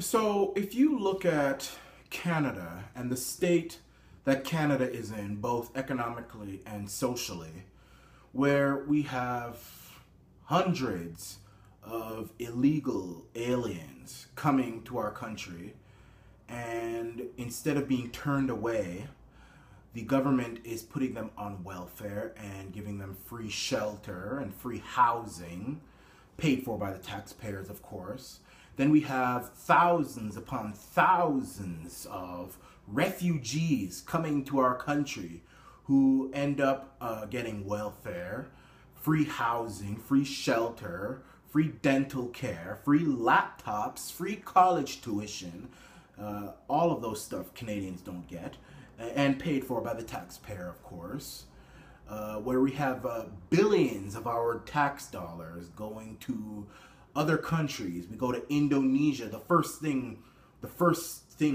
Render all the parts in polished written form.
So if you look at Canada and the state that Canada is in, both economically and socially, where we have hundreds of illegal aliens coming to our country, and instead of being turned away, the government is putting them on welfare and giving them free shelter and free housing, paid for by the taxpayers, of course. Then we have thousands upon thousands of refugees coming to our country who end up getting welfare, free housing, free shelter, free dental care, free laptops, free college tuition, all of those stuff Canadians don't get, and paid for by the taxpayer, of course. Where we have billions of our tax dollars going to other countries. We go to Indonesia. The first thing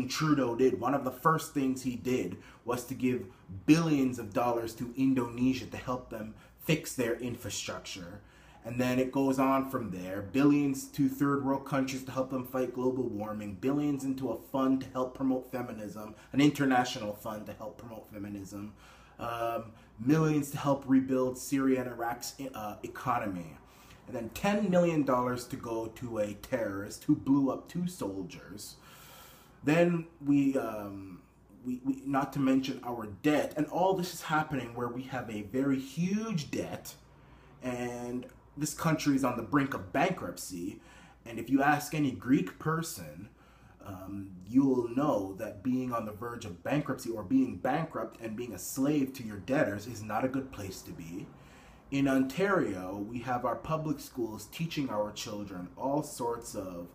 Trudeau did, one of the first things he did, was to give billions of dollars to Indonesia to help them fix their infrastructure. And then it goes on from there. Billions to third world countries to help them fight global warming. Billions into a fund to help promote feminism. An international fund to help promote feminism. Millions to help rebuild Syria and Iraq's economy. And then $10 million to go to a terrorist who blew up 2 soldiers. Then we not to mention our debt. And all this is happening where we have a very huge debt, and this country is on the brink of bankruptcy. And if you ask any Greek person, you'll know that being on the verge of bankruptcy, or being bankrupt and being a slave to your debtors, is not a good place to be. In Ontario, we have our public schools teaching our children all sorts of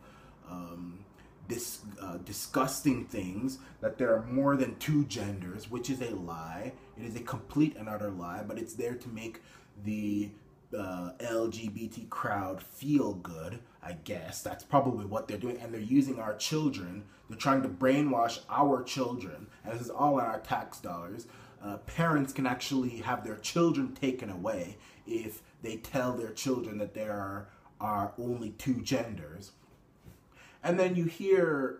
disgusting things, that there are more than 2 genders, which is a lie. It is a complete and utter lie, but it's there to make the LGBT crowd feel good, I guess. That's probably what they're doing, and they're using our children. They're trying to brainwash our children, and this is all on our tax dollars. Parents can actually have their children taken away if they tell their children that there are only 2 genders. And then you hear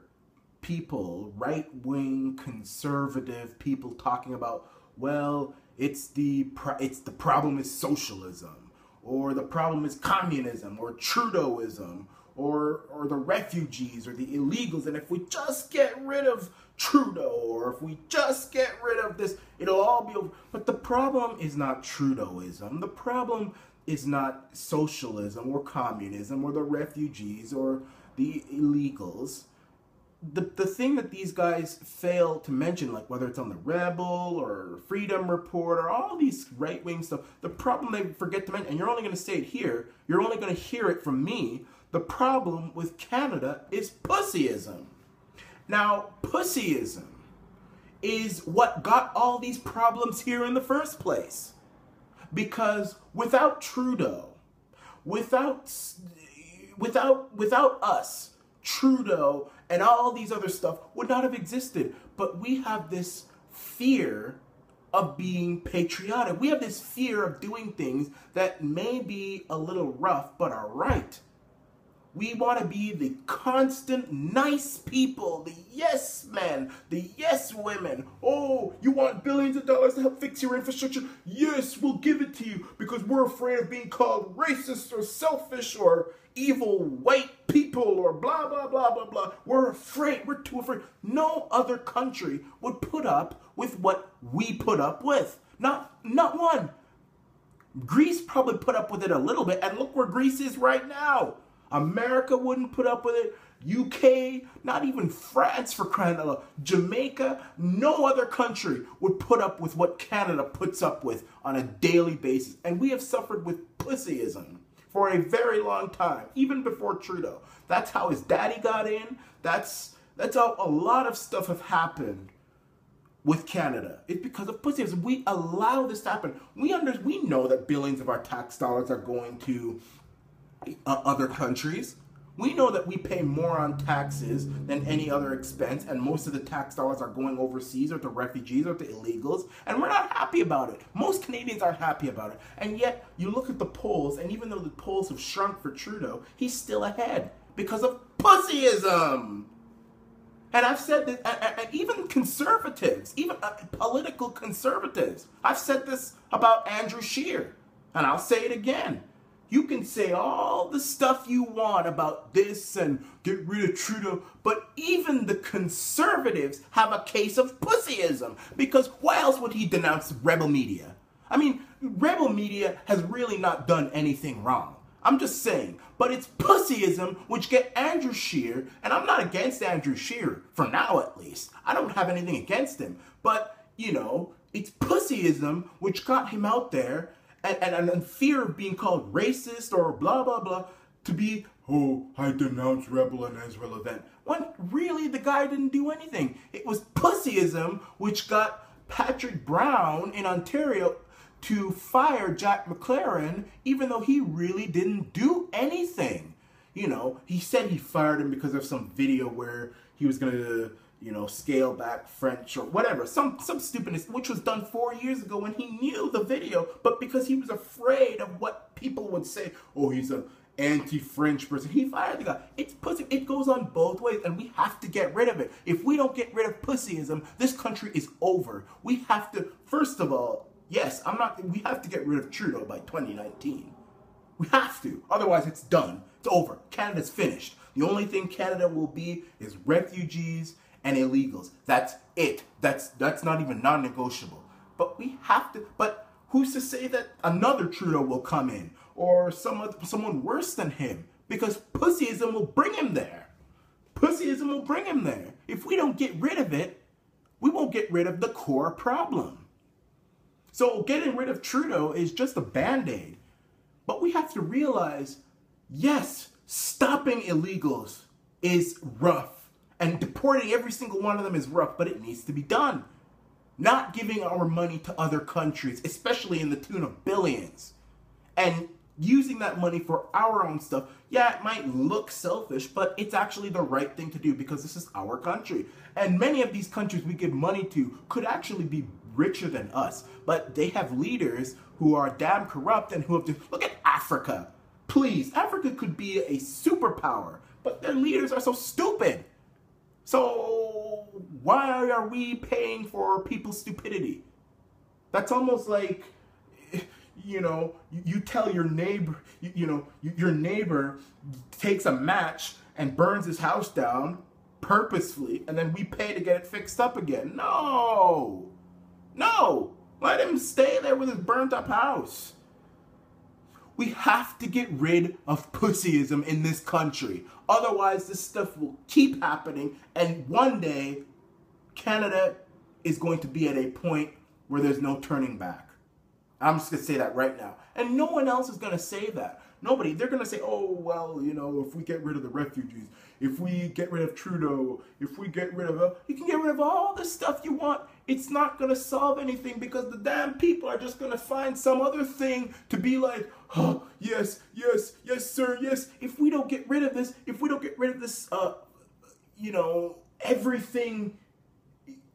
people, right-wing conservative people, talking about, well, it's the problem is socialism, or the problem is communism, or Trudeauism, or the refugees, or the illegals, and if we just get rid of Trudeau, or if we just get rid of this, it'll all be over. But the problem is not Trudeauism. The problem is not socialism, or communism, or the refugees, or the illegals. The thing that these guys fail to mention, like whether it's on the Rebel or Freedom Report or all these right-wing stuff, the problem they forget to mention, and you're only going to say it here, you're only going to hear it from me, the problem with Canada is Pussyism. Now, Pussyism is what got all these problems here in the first place. Because without Trudeau, without us, Trudeau and all these other stuff would not have existed. But we have this fear of being patriotic. We have this fear of doing things that may be a little rough, but are right. We want to be the constant nice people, the yes men, the yes women. Oh, you want billions of dollars to help fix your infrastructure? Yes, we'll give it to you because we're afraid of being called racist or selfish or evil white people or blah, blah, blah, blah, blah. We're afraid. We're too afraid. No other country would put up with what we put up with. Not one. Greece probably put up with it a little bit, and look where Greece is right now. America wouldn't put up with it. UK, not even France, for crying out loud. Jamaica, no other country would put up with what Canada puts up with on a daily basis. And we have suffered with Pussyism for a very long time, even before Trudeau. That's how his daddy got in. That's how a lot of stuff have happened with Canada. It's because of Pussyism. We allow this to happen. We know that billions of our tax dollars are going to other countries. We know that we pay more on taxes than any other expense, and most of the tax dollars are going overseas or to refugees or to illegals, and we're not happy about it. Most Canadians aren't happy about it. And yet, you look at the polls, and even though the polls have shrunk for Trudeau, he's still ahead because of Pussyism. And I've said that, and even conservatives, even political conservatives, I've said this about Andrew Scheer, and I'll say it again. You can say all the stuff you want about this and get rid of Trudeau, but even the conservatives have a case of pussyism, because why else would he denounce rebel media? I mean, rebel media has really not done anything wrong. I'm just saying, but it's pussyism which get Andrew Scheer, and I'm not against Andrew Scheer, for now at least. I don't have anything against him, but, you know, it's pussyism which got him out there, and fear of being called racist or blah, blah, blah, to be, oh, I denounce rebel and Israel event. When really the guy didn't do anything. It was pussyism which got Patrick Brown in Ontario to fire Jack McLaren, even though he really didn't do anything. You know, he said he fired him because of some video where he was going to, you know, scale back French or whatever. Some stupidness, which was done 4 years ago when he knew the video, but because he was afraid of what people would say, oh, he's an anti-French person, he fired the guy. It's pussy. It goes on both ways, and we have to get rid of it. If we don't get rid of pussyism, this country is over. We have to, first of all, yes, we have to get rid of Trudeau by 2019. We have to. Otherwise, it's done. It's over. Canada's finished. The only thing Canada will be is refugees and illegals. That's it. That's not even non-negotiable. But we have to. But who's to say that another Trudeau will come in, or someone worse than him? Because pussyism will bring him there. Pussyism will bring him there. If we don't get rid of it, we won't get rid of the core problem. So getting rid of Trudeau is just a band-aid. But we have to realize, yes, stopping illegals is rough. And deporting every single one of them is rough, but it needs to be done. Not giving our money to other countries, especially in the tune of billions. And using that money for our own stuff. Yeah, it might look selfish, but it's actually the right thing to do because this is our country. And many of these countries we give money to could actually be richer than us, but they have leaders who are damn corrupt and who have to look at Africa. Please, Africa could be a superpower, but their leaders are so stupid. So why are we paying for people's stupidity? That's almost like, you know, you tell your neighbor, your neighbor takes a match and burns his house down purposefully, and then we pay to get it fixed up again. No. No, let him stay there with his burnt up house. We have to get rid of pussyism in this country. Otherwise, this stuff will keep happening. And one day, Canada is going to be at a point where there's no turning back. I'm just going to say that right now. And no one else is going to say that. Nobody. They're going to say, oh, well, you know, if we get rid of the refugees, if we get rid of Trudeau, if we get rid of, you can get rid of all the stuff you want. It's not going to solve anything because the damn people are just going to find some other thing to be like, oh, yes, yes, yes, sir, yes. If we don't get rid of this, you know, everything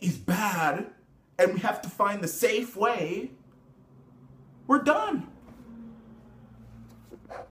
is bad and we have to find the safe way, we're done.